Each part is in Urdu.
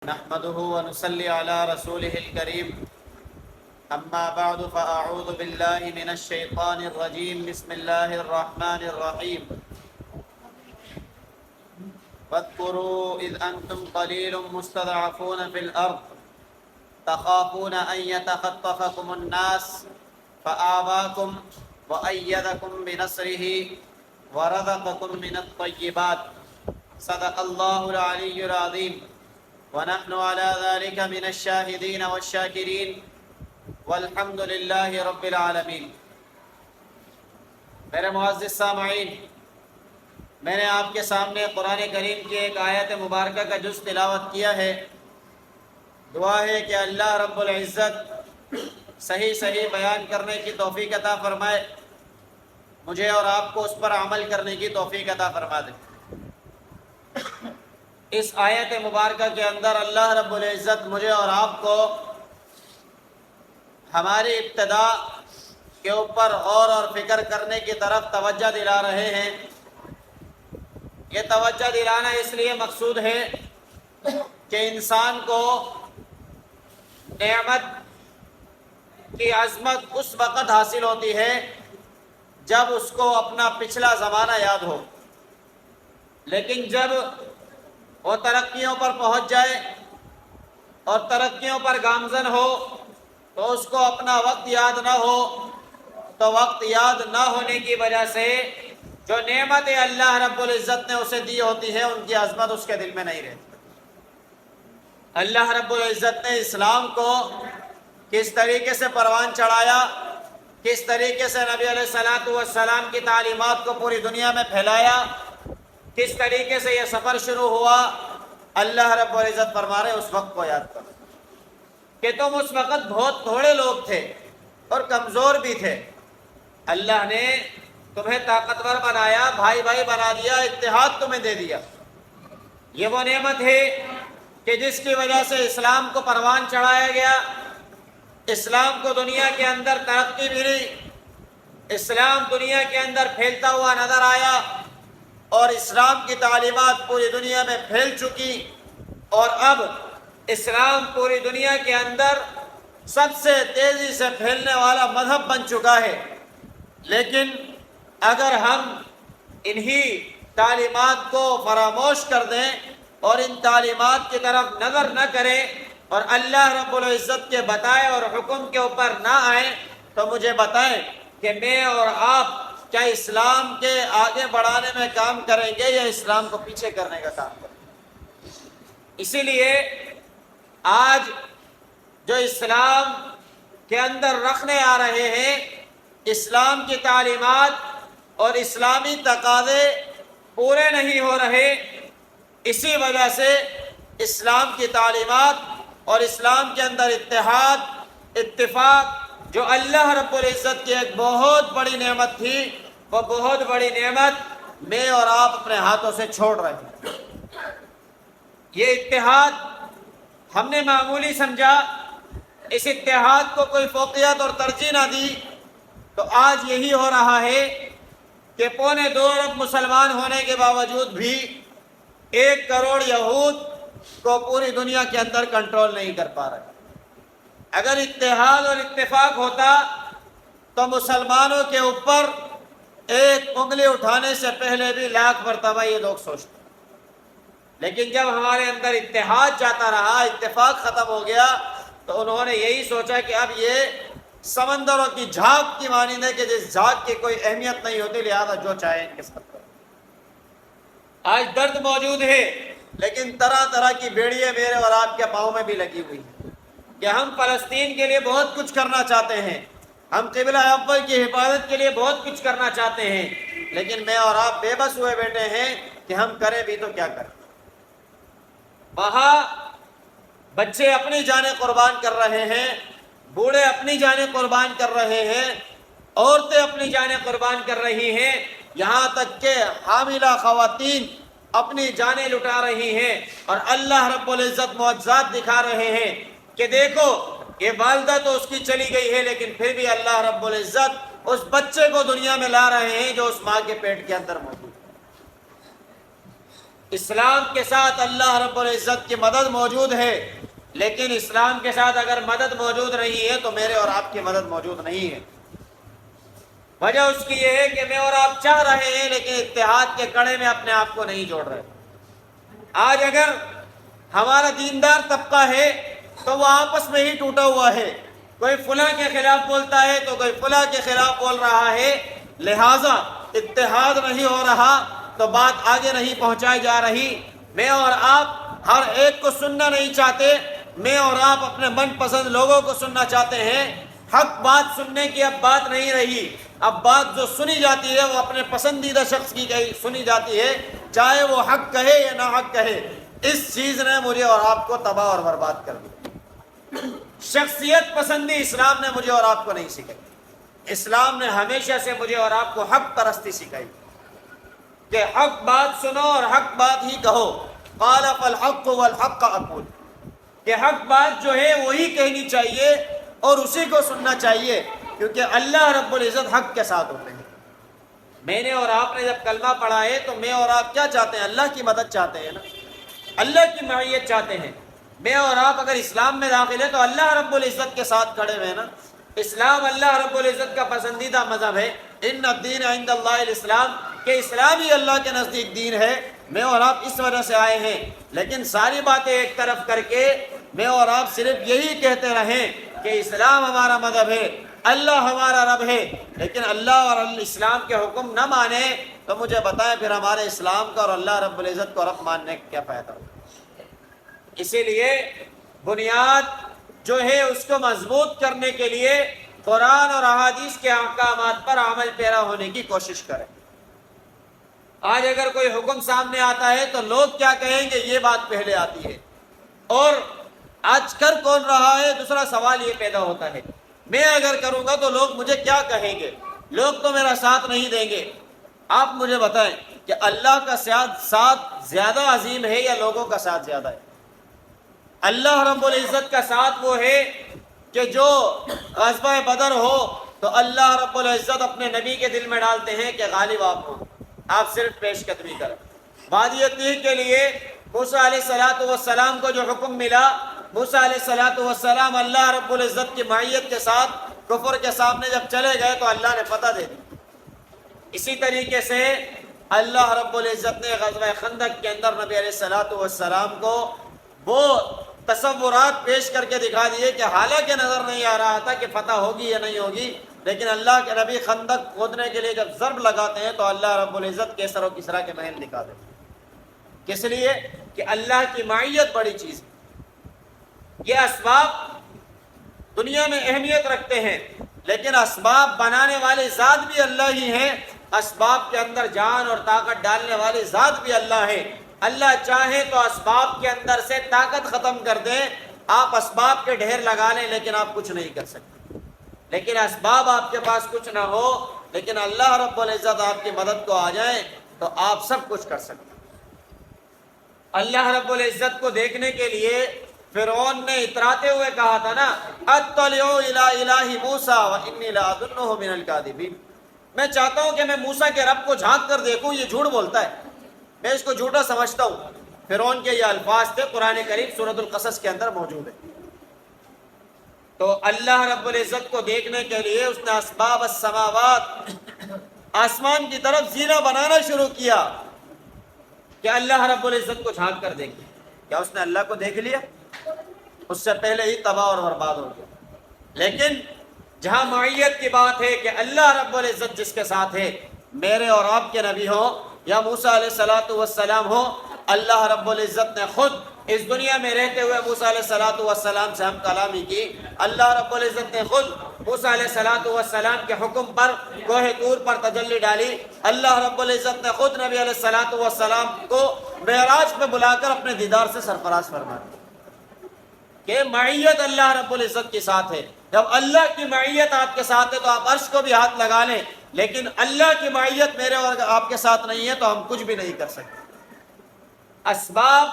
نحمده ونصلي على رسوله الكريم أما بعد فأعوذ بالله من الشيطان الرجيم بسم الله الرحمن الرحيم واذكروا إذ أنتم قليل مستضعفون في الأرض تخافون أن يتخطفكم الناس فآواكم وأيدكم بنصره ورزقكم من الطيبات صدق الله العلي العظيم ونحن على ذلك من الشاهدين والشاكرين والحمد لله رب العالمین۔ میرے معزز سامعین، میں نے آپ کے سامنے قرآن کریم کی ایک آیت مبارکہ کا جز تلاوت کیا ہے۔ دعا ہے کہ اللہ رب العزت صحیح بیان کرنے کی توفیق عطا فرمائے، مجھے اور آپ کو اس پر عمل کرنے کی توفیق عطا فرما دے۔ اس آیت مبارکہ کے اندر اللہ رب العزت مجھے اور آپ کو ہماری ابتدا کے اوپر غور اور فکر کرنے کی طرف توجہ دلا رہے ہیں۔ یہ توجہ دلانا اس لیے مقصود ہے کہ انسان کو نعمت کی عظمت اس وقت حاصل ہوتی ہے جب اس کو اپنا پچھلا زمانہ یاد ہو، لیکن جب وہ ترقیوں پر پہنچ جائے اور ترقیوں پر گامزن ہو تو اس کو اپنا وقت یاد نہ ہو، تو وقت یاد نہ ہونے کی وجہ سے جو نعمت اللہ رب العزت نے اسے دی ہوتی ہے ان کی عظمت اس کے دل میں نہیں رہتی۔ اللہ رب العزت نے اسلام کو کس طریقے سے پروان چڑھایا، کس طریقے سے نبی علیہ الصلوۃ والسلام کی تعلیمات کو پوری دنیا میں پھیلایا، کس طریقے سے یہ سفر شروع ہوا، اللہ رب العزت فرما رہے اس وقت کو یاد کرو کہ تم اس وقت بہت تھوڑے لوگ تھے اور کمزور بھی تھے۔ اللہ نے تمہیں طاقتور بنایا، بھائی بھائی بنا دیا، اتحاد تمہیں دے دیا۔ یہ وہ نعمت ہے کہ جس کی وجہ سے اسلام کو پروان چڑھایا گیا، اسلام کو دنیا کے اندر ترقی ملی، اسلام دنیا کے اندر پھیلتا ہوا نظر آیا اور اسلام کی تعلیمات پوری دنیا میں پھیل چکی، اور اب اسلام پوری دنیا کے اندر سب سے تیزی سے پھیلنے والا مذہب بن چکا ہے۔ لیکن اگر ہم انہی تعلیمات کو فراموش کر دیں اور ان تعلیمات کی طرف نظر نہ کریں اور اللہ رب العزت کے بتائے اور حکم کے اوپر نہ آئیں، تو مجھے بتائیں کہ میں اور آپ کیا اسلام کے آگے بڑھانے میں کام کریں گے یا اسلام کو پیچھے کرنے کا کام کریں گے؟ اسی لیے آج جو اسلام کے اندر رکھنے آ رہے ہیں، اسلام کی تعلیمات اور اسلامی تقاضے پورے نہیں ہو رہے، اسی وجہ سے اسلام کی تعلیمات اور اسلام کے اندر اتحاد، اتفاق جو اللہ رب العزت کی ایک بہت بڑی نعمت تھی، وہ بہت بڑی نعمت میں اور آپ اپنے ہاتھوں سے چھوڑ رہے ہیں۔ یہ اتحاد ہم نے معمولی سمجھا، اس اتحاد کو کوئی فوقیت اور ترجیح نہ دی، تو آج یہی ہو رہا ہے کہ 2.25 ارب مسلمان ہونے کے باوجود بھی 1 کروڑ یہود کو پوری دنیا کے اندر کنٹرول نہیں کر پا رہے۔ اگر اتحاد اور اتفاق ہوتا تو مسلمانوں کے اوپر ایک انگلی اٹھانے سے پہلے بھی 1,00,000 مرتبہ یہ لوگ سوچتے، لیکن جب ہمارے اندر اتحاد جاتا رہا، اتفاق ختم ہو گیا، تو انہوں نے یہی سوچا کہ اب یہ سمندروں کی جھاگ کی مانند ہے کہ جس جھاگ کی کوئی اہمیت نہیں ہوتی، لہذا جو چاہے ان کے ساتھ کرو۔ آج درد موجود ہے، لیکن طرح طرح کی بیڑیاں میرے اور آپ کے پاؤں میں بھی لگی ہوئی ہیں کہ ہم فلسطین کے لیے بہت کچھ کرنا چاہتے ہیں، ہم قبلہ اول کی حفاظت کے لیے بہت کچھ کرنا چاہتے ہیں، لیکن میں اور آپ بے بس ہوئے بیٹھے ہیں کہ ہم کریں بھی تو کیا کریں۔ وہاں بچے اپنی جانیں قربان کر رہے ہیں، بوڑھے اپنی جانیں قربان کر رہے ہیں، عورتیں اپنی جانیں قربان کر رہی ہیں، یہاں تک کہ حاملہ خواتین اپنی جانیں لٹا رہی ہیں، اور اللہ رب العزت معجزات دکھا رہے ہیں کہ دیکھو یہ والدہ تو اس کی چلی گئی ہے، لیکن پھر بھی اللہ رب العزت اس بچے کو دنیا میں لا رہے ہیں جو اس ماں کے پیٹ کے اندر موجود ہے۔ اسلام کے ساتھ اللہ رب العزت کی مدد موجود ہے، لیکن اسلام کے ساتھ اگر مدد موجود نہیں ہے تو میرے اور آپ کی مدد موجود نہیں ہے۔ وجہ اس کی یہ ہے کہ میں اور آپ چاہ رہے ہیں لیکن اتحاد کے کڑے میں اپنے آپ کو نہیں جوڑ رہے۔ آج اگر ہمارا دیندار طبقہ ہے تو وہ آپس میں ہی ٹوٹا ہوا ہے، کوئی فلاں کے خلاف بولتا ہے تو کوئی فلاں کے خلاف بول رہا ہے، لہٰذا اتحاد نہیں ہو رہا تو بات آگے نہیں پہنچائی جا رہی۔ میں اور آپ ہر ایک کو سننا نہیں چاہتے، میں اور آپ اپنے من پسند لوگوں کو سننا چاہتے ہیں۔ حق بات سننے کی اب بات نہیں رہی، اب بات جو سنی جاتی ہے وہ اپنے پسندیدہ شخص کی سنی جاتی ہے، چاہے وہ حق کہے یا نہ حق کہے۔ اس چیز نے مجھے اور آپ کو تباہ اور برباد کر دیا۔ شخصیت پسندی اسلام نے مجھے اور آپ کو نہیں سکھائی۔ اسلام نے ہمیشہ سے مجھے اور آپ کو حق پرستی سکھائی کہ حق بات سنو اور حق بات ہی کہو۔ قال فالحق والحق اقول، کہ حق بات جو ہے وہی کہنی چاہیے اور اسی کو سننا چاہیے، کیونکہ اللہ رب العزت حق کے ساتھ ہوتے ہیں۔ میں نے اور آپ نے جب کلمہ پڑھا ہے تو میں اور آپ کیا چاہتے ہیں؟ اللہ کی مدد چاہتے ہیں نا، اللہ کی معیت چاہتے ہیں۔ میں اور آپ اگر اسلام میں داخل ہے تو اللہ رب العزت کے ساتھ کھڑے ہوئے نا۔ اسلام اللہ رب العزت کا پسندیدہ مذہب ہے۔ ان الدین عند اللہ الاسلام، کہ اسلام ہی اللہ کے نزدیک دین ہے۔ میں اور آپ اس وجہ سے آئے ہیں، لیکن ساری باتیں ایک طرف کر کے میں اور آپ صرف یہی کہتے رہیں کہ اسلام ہمارا مذہب ہے، اللہ ہمارا رب ہے، لیکن اللہ اور اسلام کے حکم نہ مانے تو مجھے بتائیں پھر ہمارے اسلام کا اور اللہ رب العزت کو رب ماننے کا کیا فائدہ ہو؟ اسی لیے بنیاد جو ہے اس کو مضبوط کرنے کے لیے قرآن اور احادیث کے احکامات پر عمل پیرا ہونے کی کوشش کریں۔ آج اگر کوئی حکم سامنے آتا ہے تو لوگ کیا کہیں گے، یہ بات پہلے آتی ہے، اور آج کر کون رہا ہے، دوسرا سوال یہ پیدا ہوتا ہے، میں اگر کروں گا تو لوگ مجھے کیا کہیں گے، لوگ تو میرا ساتھ نہیں دیں گے۔ آپ مجھے بتائیں کہ اللہ کا ساتھ زیادہ عظیم ہے یا لوگوں کا ساتھ زیادہ ہے؟ اللہ رب العزت کا ساتھ وہ ہے کہ جو غزوہ بدر ہو تو اللہ رب العزت اپنے نبی کے دل میں ڈالتے ہیں کہ غالب آپ ہو، آپ صرف پیش قدمی کریں۔ وادی طور کے لیے موسیٰ علیہ السلام کو جو حکم ملا، موسیٰ علیہ السلام اللہ رب العزت کی معیت کے ساتھ کفر کے سامنے جب چلے گئے تو اللہ نے فتح دے دی۔ اسی طریقے سے اللہ رب العزت نے غزوہ خندق کے اندر نبی علیہ السلام کو وہ تصورات پیش کر کے دکھا دیے کہ حالانکہ نظر نہیں آ رہا تھا کہ فتح ہوگی یا نہیں ہوگی، لیکن اللہ کے نبی خندق کھودنے کے لیے جب ضرب لگاتے ہیں تو اللہ رب العزت کیسر و کسریٰ کے محل دکھا دیتے ہیں۔ کس لیے؟ کہ اللہ کی معیت بڑی چیز ہے۔ یہ اسباب دنیا میں اہمیت رکھتے ہیں، لیکن اسباب بنانے والے ذات بھی اللہ ہی ہیں، اسباب کے اندر جان اور طاقت ڈالنے والے ذات بھی اللہ ہے۔ اللہ چاہے تو اسباب کے اندر سے طاقت ختم کر دیں، آپ اسباب کے ڈھیر لگا لیں لیکن آپ کچھ نہیں کر سکتے۔ لیکن اسباب آپ کے پاس کچھ نہ ہو لیکن اللہ رب العزت آپ کی مدد کو آ جائیں تو آپ سب کچھ کر سکتے ہیں۔ اللہ رب العزت کو دیکھنے کے لیے فرعون نے اتراتے ہوئے کہا تھا نا، اطلع الی الہ موسیٰ وانی لاظنہ من الکاذبین، میں چاہتا ہوں کہ میں موسیٰ کے رب کو جھانک کر دیکھوں، یہ جھوٹ بولتا ہے، میں اس کو جھوٹا سمجھتا ہوں۔ فرعون کے یہ الفاظ تھے، قرآن کریم سورۃ القصص کے اندر موجود ہے۔ تو اللہ رب العزت کو دیکھنے کے لیے اس نے اسباب السماوات، آسمان کی طرف زینہ بنانا شروع کیا کہ اللہ رب العزت کو جھانک کر دیکھیں۔ کیا اس نے اللہ کو دیکھ لیا؟ اس سے پہلے ہی تباہ اور برباد ہو گیا۔ لیکن جہاں معیت کی بات ہے کہ اللہ رب العزت جس کے ساتھ ہے، میرے اور آپ کے نبی ہوں یا موسیٰ علیہ السلام ہو، اللہ رب العزت نے خود اس دنیا میں رہتے ہوئے موسیٰ علیہ السلام سے ہم کلامی کی۔ اللہ رب العزت نے خود موسیٰ علیہ السلام کے حکم پر کوہ طور پر تجلی ڈالی۔ اللہ رب العزت نے خود نبی علیہ السلام کو معراج پہ بلا کر اپنے دیدار سے سرفراز فرما دیا کہ معیت اللہ رب العزت کے ساتھ ہے۔ جب اللہ کی معیت آپ کے ساتھ ہے تو آپ عرش کو بھی ہاتھ لگا لیں، لیکن اللہ کی معیت میرے اور آپ کے ساتھ نہیں ہے تو ہم کچھ بھی نہیں کر سکتے۔ اسباب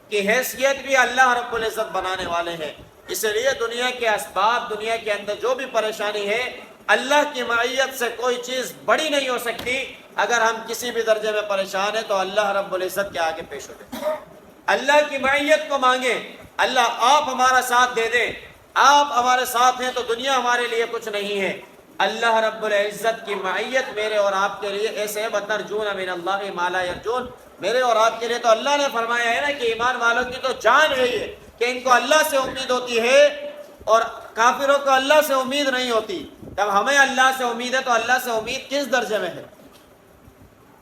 کی حیثیت بھی اللہ رب العزت بنانے والے ہیں، اس لیے دنیا کے اسباب، دنیا کے اندر جو بھی پریشانی ہے، اللہ کی معیت سے کوئی چیز بڑی نہیں ہو سکتی، اگر ہم کسی بھی درجے میں پریشان ہیں تو اللہ رب العزت کے آگے پیش ہو جائیں، اللہ کی معیت کو مانگیں، اللہ آپ ہمارا ساتھ دے دیں، آپ ہمارے ساتھ ہیں تو دنیا ہمارے لیے کچھ نہیں ہے۔ اللہ رب العزت کی معیت میرے اور آپ کے لیے ایسے ہے، وَتَرْجُونَ مِنَ اللَّهِ مَا لَا يَرْجُونَ، میرے اور آپ کے لیے تو اللہ نے فرمایا ہے نا کہ ایمان والوں کی تو جان ہے یہ کہ ان کو اللہ سے امید ہوتی ہے اور کافروں کو اللہ سے امید نہیں ہوتی۔ جب ہمیں اللہ سے امید ہے تو اللہ سے امید کس درجے میں ہے؟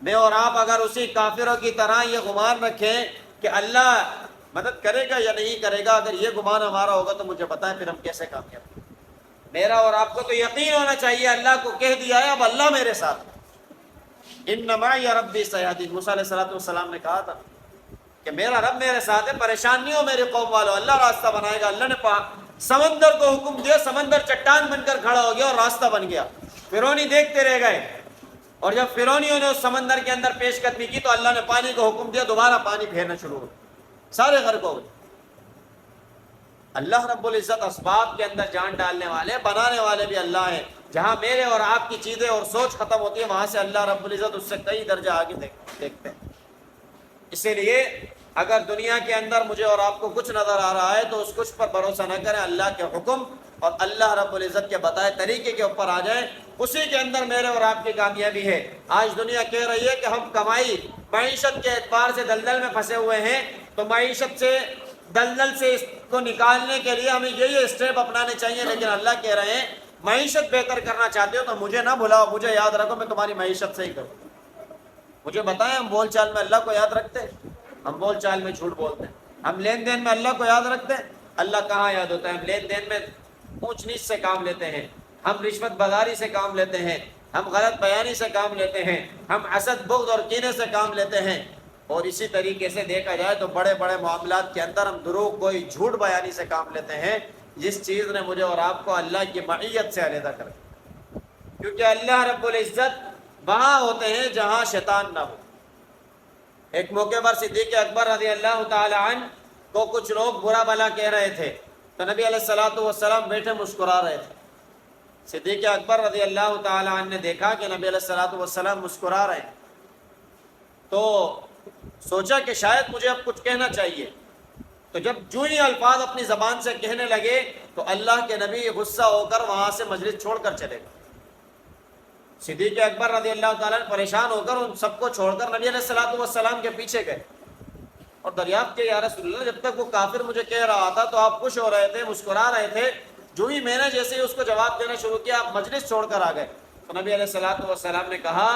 میں اور آپ اگر اسی کافروں کی طرح یہ گمان رکھیں کہ اللہ مدد کرے گا یا نہیں کرے گا، اگر یہ گمان ہمارا ہوگا تو مجھے بتائیں پھر ہم کیسے کامیاب ہیں؟ میرا اور آپ کو تو یقین ہونا چاہیے، اللہ کو کہہ دیا ہے اب اللہ میرے ساتھ، ان معی ربی سیہدین۔ موسیٰ علیہ السلام نے کہا تھا کہ میرا رب میرے ساتھ ہے، پریشان نہیں ہو میری قوم والوں، اللہ راستہ بنائے گا۔ اللہ نے سمندر کو حکم دیا، سمندر چٹان بن کر کھڑا ہو گیا اور راستہ بن گیا۔ فرعونی دیکھتے رہ گئے، اور جب فرعونیوں نے اس سمندر کے اندر پیش قدمی کی تو اللہ نے پانی کو حکم دیا، دوبارہ پانی پھیرنا شروع ہو، سارے غرق ہو گئے۔ اللہ رب العزت اسباب کے اندر جان ڈالنے والے، بنانے والے بھی اللہ ہیں۔ جہاں میرے اور آپ کی چیزیں اور سوچ ختم ہوتی ہے، وہاں سے اللہ رب العزت اس سے کئی درجہ آگے دیکھتے ہیں۔ اسی لیے اگر دنیا کے اندر مجھے اور آپ کو کچھ نظر آ رہا ہے تو اس کچھ پر بھروسہ نہ کریں، اللہ کے حکم اور اللہ رب العزت کے بتائے طریقے کے اوپر آ جائیں، اسی کے اندر میرے اور آپ کی کامیابی ہے۔ آج دنیا کہہ رہی ہے کہ ہم کمائی معیشت کے اعتبار سے دلدل میں پھنسے ہوئے ہیں، تو معیشت سے دلدل سے اس کو نکالنے کے لیے ہمیں یہ اسٹیپ اپنانے چاہیے، لیکن اللہ کہہ رہے ہیں معیشت بہتر کرنا چاہتے ہو تو مجھے نہ بھلاؤ، مجھے یاد رکھو، میں تمہاری معیشت صحیح کروں۔ مجھے بتائیں ہم بول چال میں اللہ کو یاد رکھتے ہیں؟ ہم بول چال میں جھوٹ بولتے ہیں۔ ہم لین دین میں اللہ کو یاد رکھتے ہیں؟ اللہ کہاں یاد ہوتا ہے؟ ہم لین دین میں اونچ نیچ سے کام لیتے ہیں، ہم رشوت بازاری سے کام لیتے ہیں، ہم غلط بیانی سے کام لیتے ہیں، ہم حسد بغض اور کینے سے کام لیتے ہیں، اور اسی طریقے سے دیکھا جائے تو بڑے بڑے معاملات کے اندر ہم دروغ گوئی جھوٹ بیانی سے کام لیتے ہیں، جس چیز نے مجھے اور آپ کو اللہ کی معیت سے علیحدہ کر دیا۔ کیونکہ اللہ رب العزت وہاں ہوتے ہیں جہاں شیطان نہ ہو۔ ایک موقع پر صدیق اکبر رضی اللہ تعالی عنہ کو کچھ لوگ برا بھلا کہہ رہے تھے، تو نبی علیہ السلام بیٹھے مسکرا رہے تھے۔ صدیق اکبر رضی اللہ تعالی عنہ نے دیکھا کہ نبی علیہ السلام مسکرا رہے ہیں، تو سوچا کہ شاید مجھے اب کچھ کہنا چاہیے، تو جب جو ہی الفاظ اپنی زبان سے کہنے لگے تو اللہ کے نبی غصہ ہو کر وہاں سے مجلس چھوڑ کر چلے گئے۔ صدیق اکبر رضی اللہ تعالیٰ پریشان ہو کر ان سب کو چھوڑ کر نبی علیہ السلام کے پیچھے گئے اور دریافت کیا، یا رسول اللہ، جب تک وہ کافر مجھے کہہ رہا تھا تو آپ خوش ہو رہے تھے، مسکرا رہے تھے، جو ہی میں نے جیسے ہی اس کو جواب دینا شروع کیا آپ مجلس چھوڑ کر آ گئے۔ تو نبی علیہ السلام نے کہا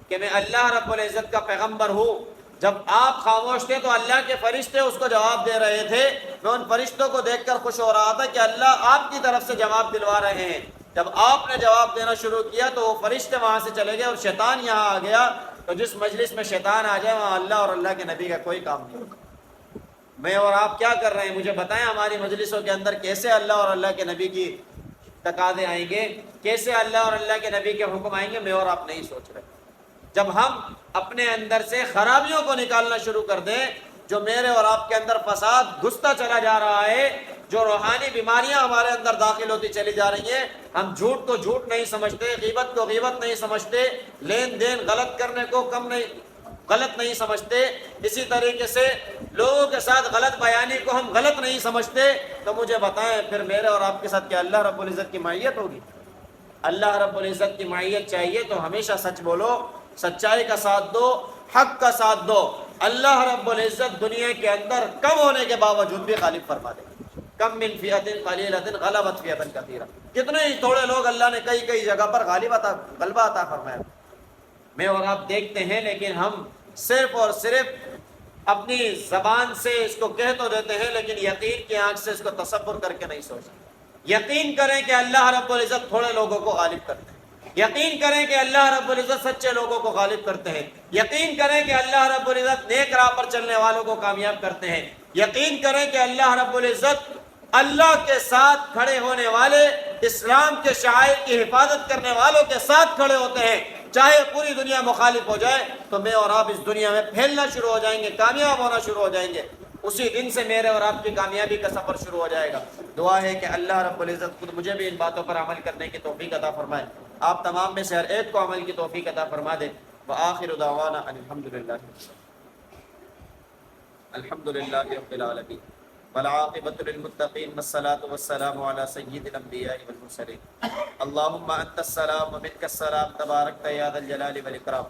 کہ میں اللہ رب العزت کا پیغمبر ہوں، جب آپ خاموش تھے تو اللہ کے فرشتے اس کو جواب دے رہے تھے، میں ان فرشتوں کو دیکھ کر خوش ہو رہا تھا کہ اللہ آپ کی طرف سے جواب دلوا رہے ہیں۔ جب آپ نے جواب دینا شروع کیا تو وہ فرشتے وہاں سے چلے گئے اور شیطان یہاں آ گیا، تو جس مجلس میں شیطان آ جائے وہاں اللہ اور اللہ کے نبی کا کوئی کام نہیں ہوگا۔ میں اور آپ کیا کر رہے ہیں؟ مجھے بتائیں ہماری مجلسوں کے اندر کیسے اللہ اور اللہ کے نبی کی تقاضے آئیں گے، کیسے اللہ اور اللہ کے نبی کے حکم آئیں گے؟ میں اور آپ نہیں سوچ رہے۔ جب ہم اپنے اندر سے خرابیوں کو نکالنا شروع کر دیں، جو میرے اور آپ کے اندر فساد گھستا چلا جا رہا ہے، جو روحانی بیماریاں ہمارے اندر داخل ہوتی چلی جا رہی ہیں، ہم جھوٹ کو جھوٹ نہیں سمجھتے، غیبت کو غیبت نہیں سمجھتے، لین دین غلط کرنے کو غلط نہیں سمجھتے، اسی طریقے سے لوگوں کے ساتھ غلط بیانی کو ہم غلط نہیں سمجھتے، تو مجھے بتائیں پھر میرے اور آپ کے ساتھ کیا اللہ رب العزت کی معیت ہوگی؟ اللہ رب العزت کی معیت چاہیے تو ہمیشہ سچ بولو، سچائی کا ساتھ دو، حق کا ساتھ دو۔ اللہ رب العزت دنیا کے اندر کم ہونے کے باوجود بھی غالب فرما دے۔ کم من فئۃ قلیلۃ غلبت فئۃ کثیرہ، کتنے ہی تھوڑے لوگ اللہ نے کئی جگہ پر غلبہ عطا فرمایا۔ میں اور آپ دیکھتے ہیں، لیکن ہم صرف اور صرف اپنی زبان سے اس کو کہہ تو دیتے ہیں، لیکن یقین کی آنکھ سے اس کو تصور کر کے نہیں سوچتے۔ یقین کریں کہ اللہ رب العزت تھوڑے لوگوں کو غالب کرتے ہیں، یقین کریں کہ اللہ رب العزت سچے لوگوں کو غالب کرتے ہیں، یقین کریں کہ اللہ رب العزت نیک راہ پر چلنے والوں کو کامیاب کرتے ہیں، یقین کریں کہ اللہ رب العزت اللہ کے ساتھ کھڑے ہونے والے، اسلام کے شعائر کی حفاظت کرنے والوں کے ساتھ کھڑے ہوتے ہیں۔ چاہے پوری دنیا مخالف ہو جائے تو میں اور آپ اس دنیا میں پھیلنا شروع ہو جائیں گے، کامیاب ہونا شروع ہو جائیں گے۔ اسی دن سے میرے اور آپ کی کامیابی کا سفر شروع ہو جائے گا۔ دعا ہے کہ اللہ رب العزت خود مجھے بھی ان باتوں پر عمل کرنے کی توفیق عطا فرمائے، آپ تمام میں سے ہر ایک کو عمل کی توفیق عطا فرما دے۔ وآخر دعوانا ان الحمد للہ رب العالمین والعاقبۃ للمتقین والصلاة والسلام علی سید الانبیاء والمرسلین اللہم انت السلام ومنک السلام تبارک یا ذا الجلال والاکرام۔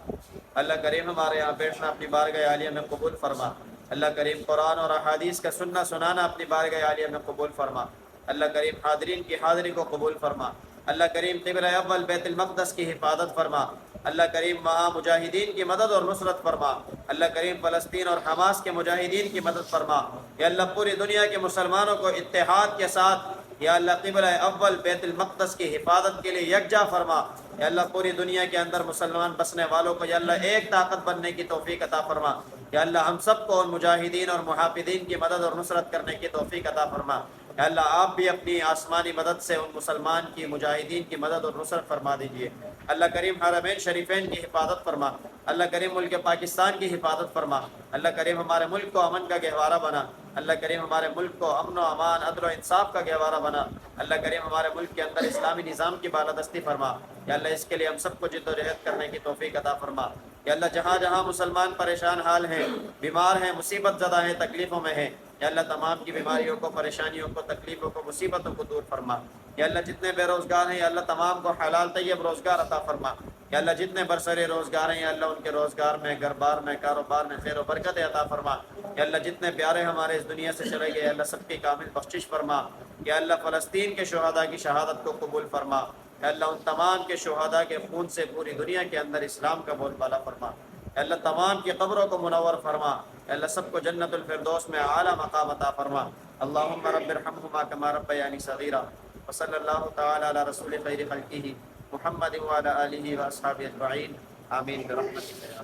اللہ کریم ہمارے یہاں بیٹھنا اپنی بارگاہ عالیہ میں قبول فرما۔ اللہ کریم قرآن اور احادیث کا سننا سنانا اپنی بارگاہ عالیہ میں قبول فرما۔ اللہ کریم حاضرین کی حاضری کو قبول فرما۔ اللہ کریم قبلہ اول بیت المقدس کی حفاظت فرما۔ اللہ کریم وہاں مجاہدین کی مدد اور نصرت فرما۔ اللہ کریم فلسطین اور حماس کے مجاہدین کی مدد فرما۔ یا اللہ پوری دنیا کے مسلمانوں کو اتحاد کے ساتھ یا اللہ قبلہ اول بیت المقدس کی حفاظت کے لیے یکجا فرما۔ یا اللہ پوری دنیا کے اندر مسلمان بسنے والوں کو یا اللہ ایک طاقت بننے کی توفیق عطا فرما۔ یا اللہ ہم سب کو ان مجاہدین اور محافظین کی مدد اور نصرت کرنے کی توفیق عطا فرما۔ یا اللہ آپ بھی اپنی آسمانی مدد سے ان مسلمان کی مجاہدین کی مدد اور نصرت فرما دیجیے۔ اللہ کریم حرمین شریفین کی حفاظت فرما۔ اللہ کریم ملک پاکستان کی حفاظت فرما۔ اللہ کریم ہمارے ملک کو امن کا گہوارہ بنا۔ اللہ کریم ہمارے ملک کو امن و امان عدل و انصاف کا گہوارہ بنا۔ اللہ کریم ہمارے ملک کے اندر اسلامی نظام کی بالادستی فرما۔ یا اللہ اس کے لیے ہم سب کو جد و جہد کرنے کی توفیق عطا فرما۔ یا اللہ جہاں جہاں مسلمان پریشان حال ہیں، بیمار ہیں، مصیبت زدہ ہیں، تکلیفوں میں ہیں، یا اللہ تمام کی بیماریوں کو، پریشانیوں کو، تکلیفوں کو، مصیبتوں کو دور فرما۔ یا اللہ جتنے بے روزگار ہیں یا اللہ تمام کو حلال طیب روزگار عطا فرما۔ یا اللہ جتنے برسر روزگار ہیں یا اللہ ان کے روزگار میں، گھر بار میں، کاروبار میں خیر و برکت عطا فرما۔ یا اللہ جتنے پیارے ہمارے اس دنیا سے چلے گئے اللہ سب کی کامل بخشش فرما۔ یا اللہ فلسطین کے شہداء کی شہادت کو قبول فرما۔ یا اللہ ان تمام کے شہداء کے خون سے پوری دنیا کے اندر اسلام کا بول بالا فرما۔ یا اللہ تمام کی قبروں کو منور فرما۔ یا اللہ سب کو جنت الفردوس میں اعلیٰ مقام عطا فرما۔ اللہم رب ارحمہما کما ربیانی صغیرا۔ وصلی اللہ تعالی علی رسول خیر خلقہ محمد وعلی آلہ واصحابہ اجمعین، آمین برحمتک یا